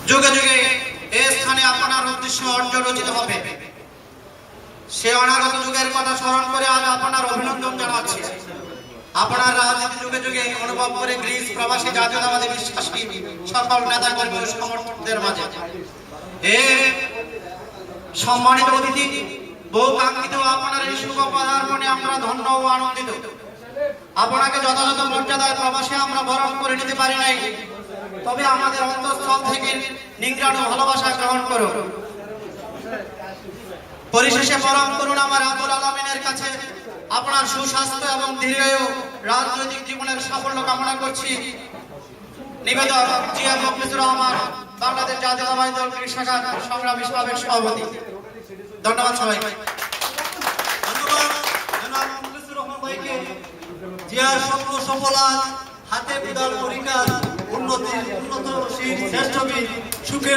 যুগে যুগে এই স্থানে আপনার উদ্দেশ্য অর্জিত হবে। সে অনাগত যুগের কথা স্মরণ করে আজ আপনার অভিনন্দন জানাচ্ছি। আপনার রাজনীতি যুগে যুগে অনুভব করে গ্রিস প্রবাসী জাতীয়তাবাদী বিশ্বাসী সকল নেতা কর্মী ও সমর্থকদের মাঝে সম্মানিত অতিথি বহু কাঙ্ক্ষিত আপনার এই শুভ পদার্পণে আমরা ধন্য ও আনন্দিত। আপনাকে যথাযথ মর্যাদায় প্রবাসে আমরা বরণ করে নিতে পারি নাই, তবে আমাদের অন্তঃস্থল থেকে নিংড়ানো ভালোবাসা গ্রহণ করো। পরিশেষে পরম করুণা আমার আব্দুল আলমিনের কাছে আপনার সুস্বাস্থ্য এবং দীর্ঘায়ু রাজনৈতিক জীবনের সাফল্য কামনা করছি। নিবেদক জিয়া মুখলিসুর রহমান, বাংলাদেশ জাতীয়তাবাদী দল শাখার সংগ্রামী সাবেক সভাপতি। ধন্যবাদ সবাইকে। ধন্যবাদ জনাব মুখলিসুর রহমান ভাইকে। জিয়ার স্বপ্ন সফলা, হাতে বিদার পরীক্ষা, উন্নত শ্রেষ্ঠ বীর সুখের